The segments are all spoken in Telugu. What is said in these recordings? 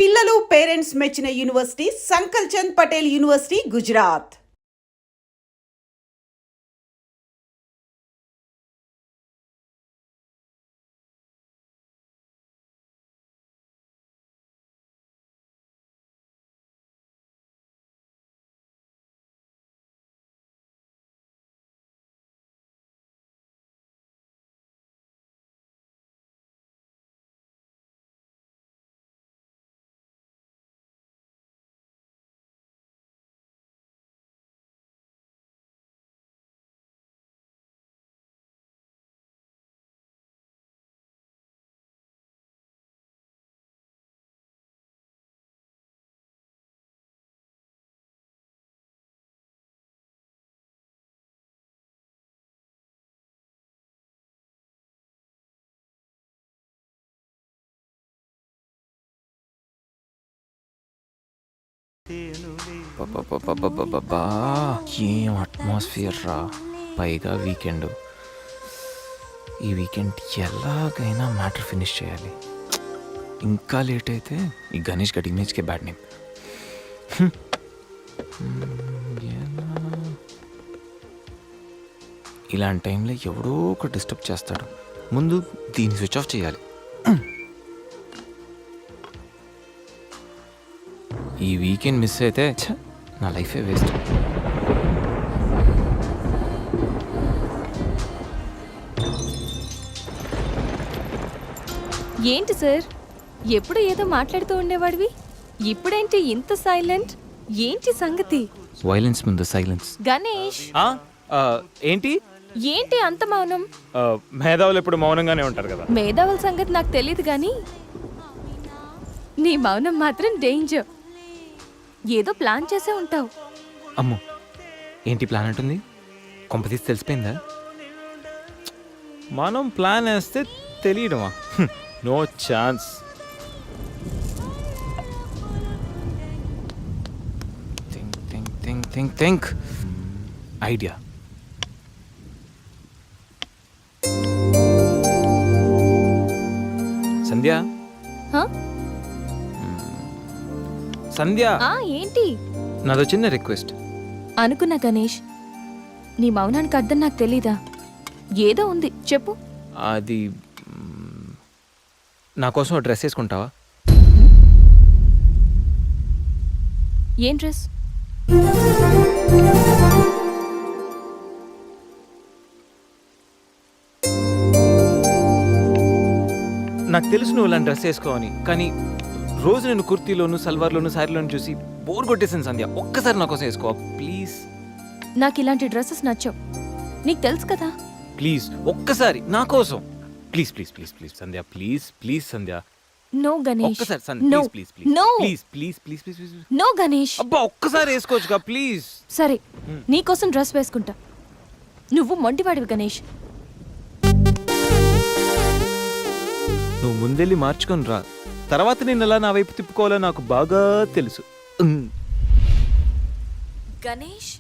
పిల్లలు పేరెంట్స్ మెచ్చిన యూనివర్సిటీ సంకల్ చంద్ పటేల్ యూనివర్సిటీ గుజరాత్. ఏం అట్మాస్ఫియర్ రా, పైగా వీకెండ్. ఈ వీకెండ్ ఎలాగైనా మ్యాటర్ ఫినిష్ చేయాలి. ఇంకా లేట్ అయితే ఈ గణేష్ గడి ఇమేజ్కే బ్యాడ్ నేమ్. ఇలాంటి టైంలో ఎవడో ఒక డిస్టర్బ్ చేస్తాడు. ముందు దీన్ని స్విచ్ ఆఫ్ చేయాలి. ఈ వీకెండ్ మిస్ అయితే నా లైఫే వేస్ట్. ఏంటి సార్, ఎప్పుడు ఏదో మాట్లాడుతూ ఉండేవాడివి, ఇప్పుడేంటి ఇంత సైలెంట్? ఏంటి సంగతి? వైలెన్స్ ముందు సైలెన్స్. గణేష్, ఏంటి ఏంటి అంత మౌనం? మేధావులు ఎప్పుడు మౌనంగానే ఉంటారు కదా. మేధావుల సంగతి నాకు తెలియదు కానీ నీ మౌనం మాత్రం డేంజర్. ఏదో ప్లాన్ చేసే ఉంటావు. అమ్మో, ఏంటి ప్లాన్ అంటుంది? కొంపతీసి తెలిసిపోయిందా? మనం ప్లాన్ వేస్తే తెలియడమా? No chance. Think think think think think idea. Sandhya, హ? సంధ్య, ఏంటి? నాదో చిన్న రిక్వెస్ట్. అనుకున్నా గణేష్, నీ మౌనానికి అర్థం నాకు తెలీదా? ఏదో ఉంది, చెప్పు. అది నా కోసం డ్రెస్ వేసుకుంటావా? ఏం డ్రెస్? నాకు తెలుసు నువ్వు ఇలాంటి డ్రెస్ వేసుకోవని, కానీ రోజు నేను కుర్తీలోను సల్వార్లోను శారీలోను చూసి బోర్ కొట్టేసాను. సంధ్య, ఒక్కసారి నా కోసం వేసుకో ప్లీజ్. నాకు ఇలాంటి డ్రెస్సెస్ నచ్చవు, నీకు తెలుసు కదా. ప్లీజ్ ఒక్కసారి నా కోసం. Please please please please Sandhya, please please Sandhya. No Ganesh, ఒక్కసారి Sandhya, no, please please no, please please please please please. No Ganesh. అబ్బా, ఒక్కసారి వేసుకోవచ్చుగా ప్లీజ్. సరే, నీకోసం డ్రెస్ వేసుకుంటా. నువ్వు మొండివాడివి గణేష్. నువ్వు ముందెళ్ళి మార్చుకొని రా, తర్వాత నేను ఎలా నా వైపు తిప్పుకోవాలో నాకు బాగా తెలుసు. గణేష్,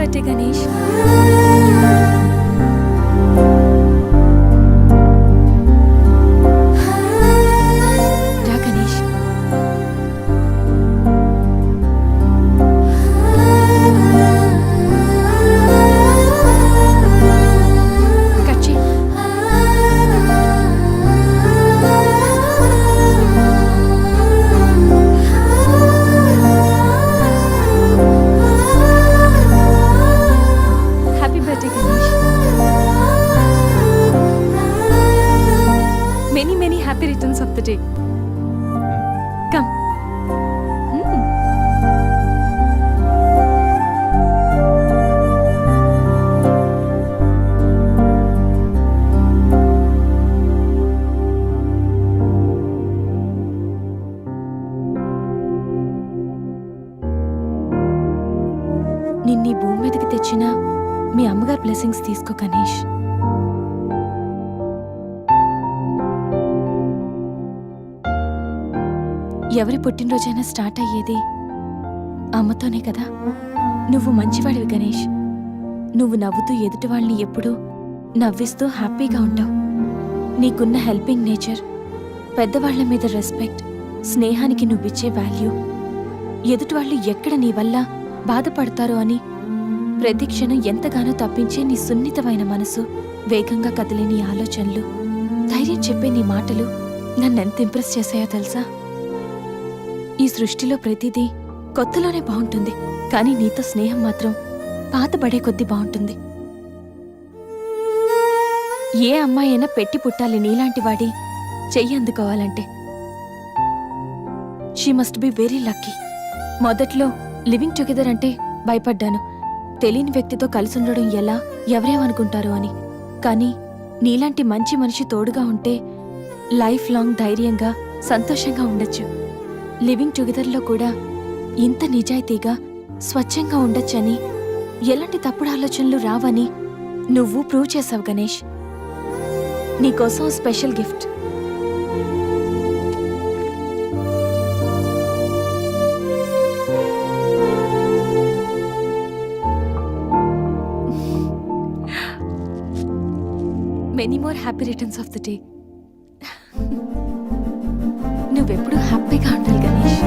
బర్త్డే గణేష్. రా గణేష్. కట్ చేయి. Happy birthday Ganesh. Many happy returns of the day. Come. నిన్నీ భూమి మీదకి తెచ్చిన మీ అమ్మగారి బ్లెస్సింగ్స్ తీసుకో గణేష్. ఎవరి పుట్టినరోజైనా స్టార్ట్ అయ్యేది అమ్మతోనే కదా. నువ్వు మంచివాడివి గణేష్. నువ్వు నవ్వుతూ ఎదుటి వాళ్ళని ఎప్పుడూ నవ్విస్తూ హ్యాపీగా ఉంటావు. నీకున్న హెల్పింగ్ నేచర్, పెద్దవాళ్ల మీద రెస్పెక్ట్, స్నేహానికి నువ్విచ్చే వాల్యూ, ఎదుటి వాళ్ళు ఎక్కడ నీ వల్ల బాధపడతారో అని ప్రతి క్షణం ఎంతగానో తప్పించే నీ సున్నితమైన మనసు, వేగంగా కదిలే నీ ఆలోచనలు, ధైర్యం చెప్పే నీ మాటలు నన్నెంత ఇంప్రెస్ చేశాయో తెలుసా? ఈ సృష్టిలో ప్రతిదీ కొత్తలోనే బాగుంటుంది, కానీ నీతో స్నేహం మాత్రం పాతబడే కొద్దీ బాగుంటుంది. ఏ అమ్మాయి అయినా పెట్టి పుట్టాలి నీలాంటి వాడి చెయ్యి అందుకోవాలంటే. She must be very lucky. మొదట్లో లివింగ్ టుగెదర్ అంటే భయపడ్డాను, తెలియని వ్యక్తితో కలిసి ఉండడం ఎలా, ఎవరేమనుకుంటారో అని. కానీ నీలాంటి మంచి మనిషి తోడుగా ఉంటే లైఫ్ లాంగ్ ధైర్యంగా సంతోషంగా ఉండొచ్చు. లివింగ్ టుగెదర్లో కూడా ఇంత నిజాయితీగా స్వచ్ఛంగా ఉండొచ్చని, ఎలాంటి తప్పుడు ఆలోచనలు రావని నువ్వు ప్రూవ్ చేసావు గణేష్. నీకోసం special gift. Many more happy returns of the day. నువ్వెప్పుడు హ్యాపీగా ఉండాలి గణేష్.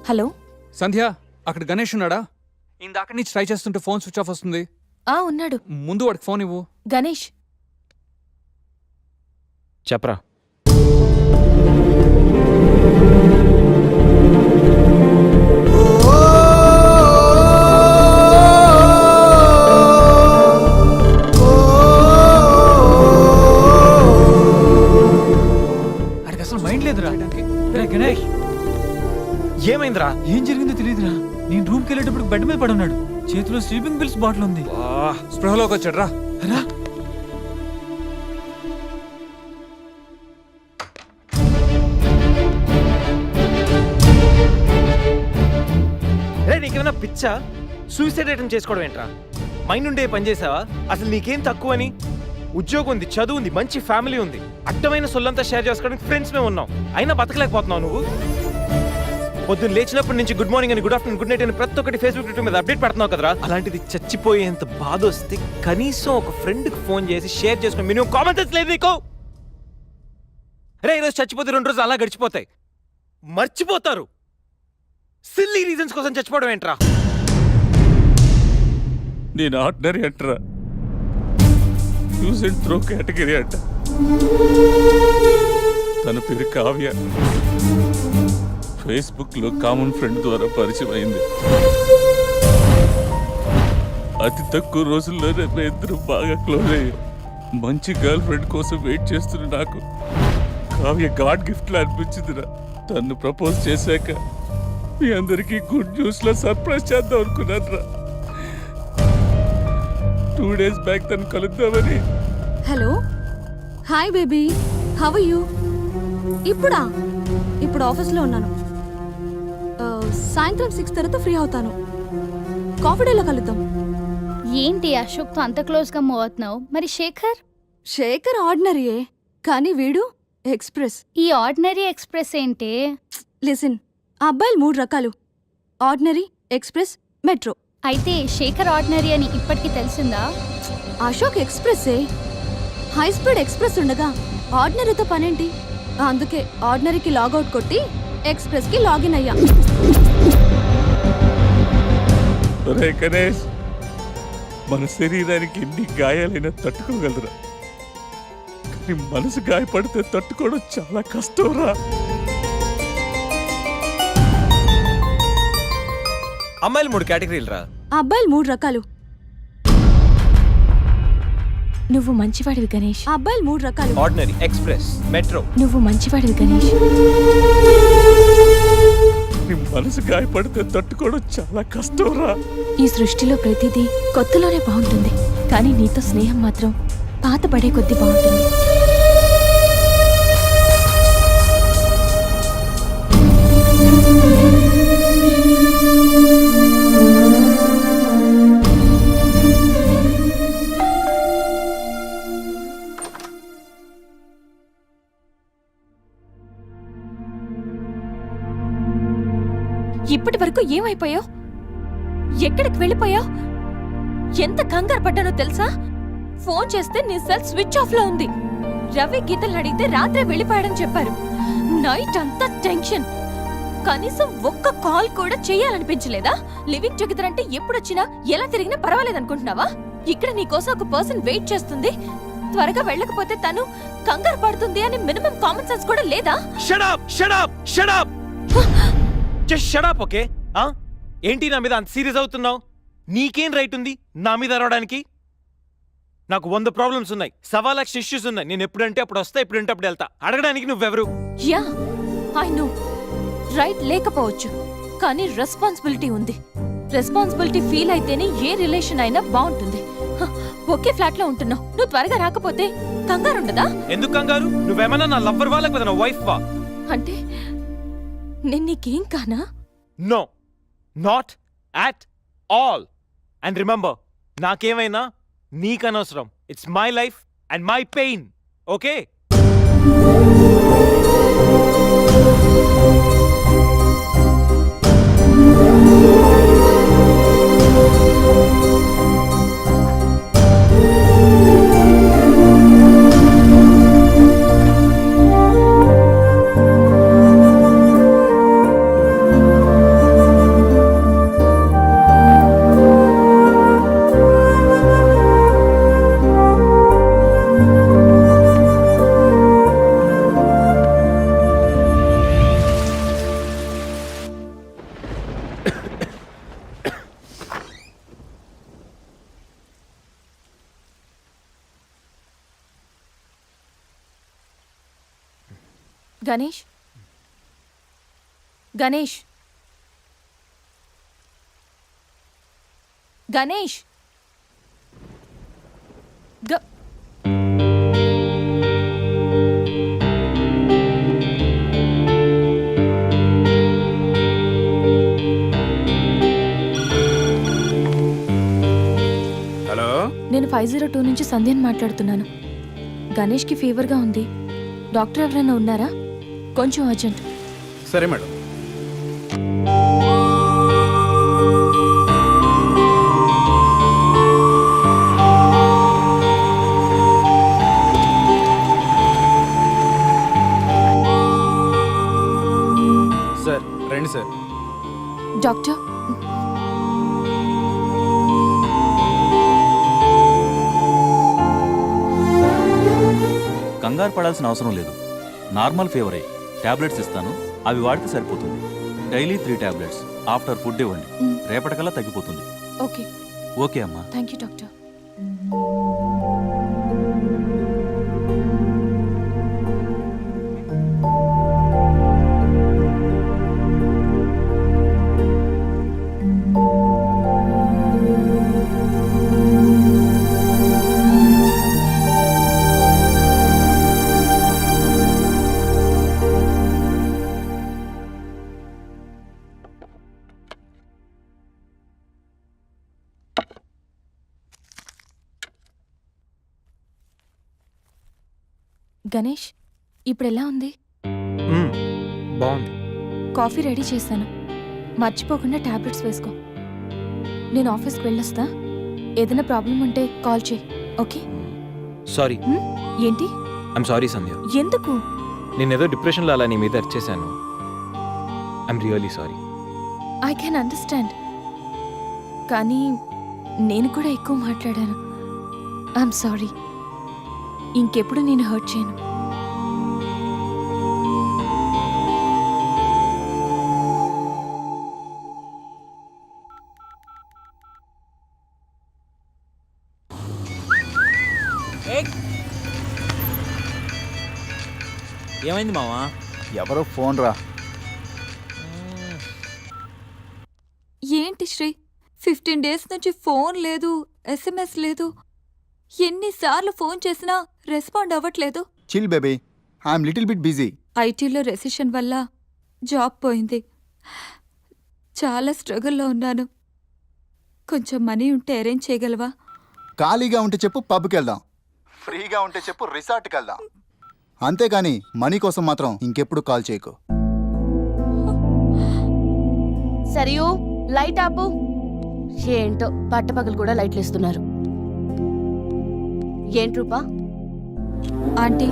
హలో సంధ్య, అక్కడ గణేష్ ఉన్నాడా? ఇందాక నుంచి ట్రై చేస్తుంటే ఫోన్ స్విచ్ ఆఫ్ వస్తుంది. ఉన్నాడు. ముందు వాడికి ఫోన్ ఇవ్వు. గణేష్, చెప్పరా. అడికి అసలు మైండ్ లేదురా. గణేష్, ఏమైందిరా? ఏం జరిగిందో తెలియదురా. నేను రూమ్కి వెళ్ళేటప్పుడు బెడ్ మీద పడున్నాడు, చేతిలో స్లీపింగ్ పిల్స్ బాటిల్ ఉంది. స్పృహలోకి వచ్చాడు రా. రా. నీకేమైనా పిచ్చా? సూసైడ్ అటెంప్ట్ చేసుకోవడం ఏంట్రా? మైండ్ ఉండే పని చేసావా? అసలు నీకేం తక్కువ అని? ఉద్యోగం ఉంది, చదువు ఉంది, మంచి ఫ్యామిలీ ఉంది, అడ్డమైన సొల్లంతా షేర్ చేసుకోవడానికి ఫ్రెండ్స్ మేము ఉన్నాం, అయినా బతకలేకపోతున్నావు నువ్వు. పొద్దున్న లేచినప్పటి నుంచి గుడ్ మార్నింగ్ అని, గుడ్ ఆఫ్టర్నూన్, గుడ్ నైట్ అని ప్రతి ఒక్కటి ఫేస్బుక్ ట్విట్టర్ మీద అప్డేట్ పెడుతున్నావు కదరా. అలాంటిది చచ్చిపోయేంత బాధ వస్తే కనీసం ఒక ఫ్రెండ్కి ఫోన్ చేసి షేర్ చేసుకుని మినిమం కామన్ సెన్స్ లేదు నీకు? రే, ఈరోజు చచ్చిపోతే 2 రోజులు అలా గడిచిపోతాయి, మర్చిపోతారు. సిల్లీ రీజన్స్ కోసం చచ్చిపోవడం ఏంట్రా? నేను ఆర్డినరీ అంటరా, యూజ్ అండ్ త్రో కేటగిరీ అంట. తన పేరు కావ్య, ఫేస్బుక్ లో కామన్ ఫ్రెండ్ ద్వారా పరిచయం అయింది. అతి తక్కువ రోజుల్లోనే మేము ఇద్దరు బాగా క్లోజ్ అయ్యాం. మంచి గర్ల్ ఫ్రెండ్ కోసం వెయిట్ చేస్తున్న నాకు కావ్య గాడ్ గిఫ్ట్ లా అనిపించిందిరా. తను ప్రపోజ్ చేశాక మీ అందరికీ గుడ్ న్యూస్ లో సర్ప్రైజ్ చేద్దాం అనుకున్నాను రా. 2 days బ్యాక్ తను కలుద్దామని. Hello, hi baby, how are you? ఇప్పుడా? ఇప్పుడు ఆఫీస్లో ఉన్నాను. సాయంత్రం 6 తర్వాత ఫ్రీ అవుతాను. కాఫీ డేలో కలుద్దాం. ఏంటి అశోక్తో అంత క్లోజ్గా మూవ్ అవుతున్నావు? మరి శేఖర్? శేఖర్ ఆర్డినరీయే, కానీ వీడు ఎక్స్ప్రెస్. ఈ ఆర్డినరీ ఎక్స్ప్రెస్ ఏంటి? లిసన్, ఆ అబ్బాయిలు 3 రకాలు: ఆర్డినరీ, ఎక్స్ప్రెస్, మెట్రో. అయితే శేఖర్ ఆర్డినరీ అని ఇప్పటికి తెలిసిందా? అశోక్ ఎక్స్ప్రెస్సే. హై స్పీడ్ ఎక్స్ప్రెస్ ఉండగా ఆర్డినరీతో పనేంటి? అందుకే ఆర్డినరీకి లాగౌట్ కొట్టి ఎక్స్ప్రెస్కి లాగిన్ అయ్యా. రే గణేష్, మన శరీరానికి ఎన్ని గాయాలైనా తట్టుకోగలరా, కానీ మనసు గాయపడితే తట్టుకోవడం చాలా కష్టంరా. అమ్మాయిలు 3 కేటగిరీలు రా. ఆ అబ్బాయిలు 3 రకాలు. నువ్వు మంచివాడివి గణేష్. ఆ అబ్బాయిలు 3 రకాలు. Ordinary, express, metro. నువ్వు మంచివాడివి గణేష్. నీ మనసు గాయపడితే తట్టుకోవడం చాలా కష్టంరా. ఈ సృష్టిలో ప్రతిదీ కొత్తలోనే బాగుంటుంది, కానీ నీతో స్నేహం మాత్రం పాత పడే కొద్దీ బాగుంటుంది. ఇప్పటి వరకు ఏమైపోయావు? ఎక్కడికి వెళ్ళిపోయావు? ఎంత కంగారు పడ్డానో తెలుసా? ఫోన్ చేస్తే నీ సెల్ స్విచ్ ఆఫ్ లో ఉంది. రవి గీతలు అడిగితే రాత్రే వెళ్ళిపోయాడని చెప్పారు. నైట్ అంతా టెన్షన్. కనీసం ఒక్క కాల్ కూడా చేయాలనిపించలేదా? లివింగ్ టుగెదర్ అంటే ఎప్పుడొచ్చినా ఎలా తిరిగినా పర్వాలేదనుకుంటున్నావా? ఇక్కడ నీకోసం ఒక పర్సన్ వెయిట్ చేస్తుంది. త్వరగా వెళ్ళకపోతే తను కంగారు పడుతుంది అని మినిమం కామన్ సెన్స్ కూడా లేదా? Shut up, shut up, shut up. Just shut up, okay? ఏంటి నా మీద అంత సీరియస్ అవుతున్నావు? నీకేం రైట్ ఉంది నా మీద అరవడానికి? నాకు 100 ప్రాబ్లమ్స్ ఉన్నాయి, 1.25 లక్ష ఇష్యూస్ ఉన్నాయి. నేను ఎప్పుడంటే అప్పుడు వస్తా, ఎప్పుడంటే అప్పుడు వెళ్తా. అడగడానికి నువ్వెవరు? Yeah, I know. రైట్ లేకపోవచ్చు, కానీ రెస్పాన్సిబిలిటీ ఉంది. రెస్పాన్సిబిలిటీ ఫీల్ అయితేనే ఏ రిలేషన్ అయినా బాగుంటుంది. ఒకే ఫ్లాట్ లో ఉంటున్నావు, నువ్వు త్వరగా రాకపోతే కంగారు ఉండదా? ఎందుకు కంగారు? నువ్వేమన్నా నా లవ్వర్ వా లేకపోతే నా వైఫ్ వా? అంటే నేను నీకేం కానా? No, not at all. And remember, నాకేమైనా నీకనవసరం. It's my life and my pain, okay? Ganesh, Ganesh, Ganesh. Hello, నేను 502 నుంచి సంధ్యని మాట్లాడుతున్నాను. గణేష్కి ఫీవర్గా ఉంది. డాక్టర్ ఎవరైనా ఉన్నారా? కొంచెం అర్జెంట్. సరే మేడం. సార్ రండి సార్. డాక్టర్, కంగారు పడాల్సిన అవసరం లేదు. నార్మల్ ఫీవరే. టాబ్లెట్స్ ఇస్తాను, అవి వాడితే సరిపోతుంది. Daily 3 tablets. ఆఫ్టర్ ఫుడ్ ఇవ్వండి, రేపటికల్లా తగ్గిపోతుంది. ఓకే. ఓకే అమ్మా. Thank you doctor. గణేష్ ఇప్పుడు ఎలా ఉంది? బాగుంది. కాఫీ రెడీ చేశాను. మర్చిపోకుండా టాబ్లెట్స్ వేసుకో. నేను ఆఫీస్కి వెళ్ళొస్తా. ఏదైనా ప్రాబ్లం ఉంటే కాల్ చేయి, ఓకే? సారీ. ఏంటి? I'm sorry Sandhya. ఎందుకు? నేనేదో డిప్రెషన్లో అలా నీ మీద అరిచేశాను. I'm really sorry. I can understand. కానీ నేను కూడా ఎక్కువ మాట్లాడాను. I'm sorry. ఇంకెప్పుడు నేను హర్ట్ చేయను. ఏమైంది మావా? ఎవరో ఫోన్ రా. ఏంటి శ్రీ, 15 డేస్ నుంచి ఫోన్ లేదు, SMS లేదు. ఎన్నిసార్లు ఫోన్ చేసినా రెస్పాండ్ అవ్వట్లేదు. Chill baby, I'm little bit busy. ఐటీలో రెసిషన్ వల్ల జాబ్ పోయింది. చాలా స్ట్రగుల్లో ఉన్నాను. కొంచెం మనీ ఉంటే అరేంజ్ చేయగలవా? ఖాళీగా ఉంటే చెప్పు, పబ్కి వెళ్దాం. ఫ్రీగా ఉంటే చెప్పు, రిసార్ట్కి వెళ్దాం. అంతేగాని మనీ కోసం మాత్రం ఇంకెప్పుడు కాల్ చేయకు. సరియు లైట్ ఆపు. ఏంటో పట్టపగలు కూడా లైట్లు ఇస్తున్నారు. ఏంటి రూపా? ఆంటీ,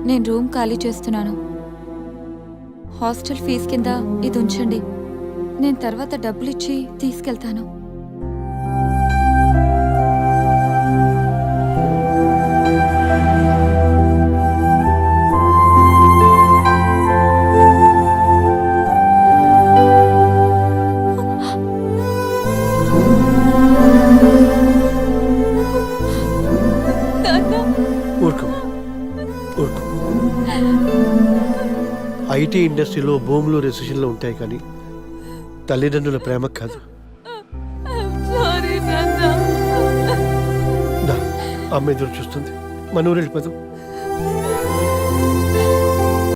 నేను రూమ్ ఖాళీ చేస్తున్నాను. హాస్టల్ ఫీజు కింద ఇది ఉంచండి. నేను తర్వాత డబ్బులిచ్చి తీసుకెళ్తాను. ఐటీ ఇండస్ట్రీలో భూములు రెసిషన్లో ఉంటాయి, కానీ తల్లిదండ్రుల ప్రేమ కాదు. అమ్మ ఎదురు చూస్తుంది. మన ఊరు వెళ్ళిపోదాం.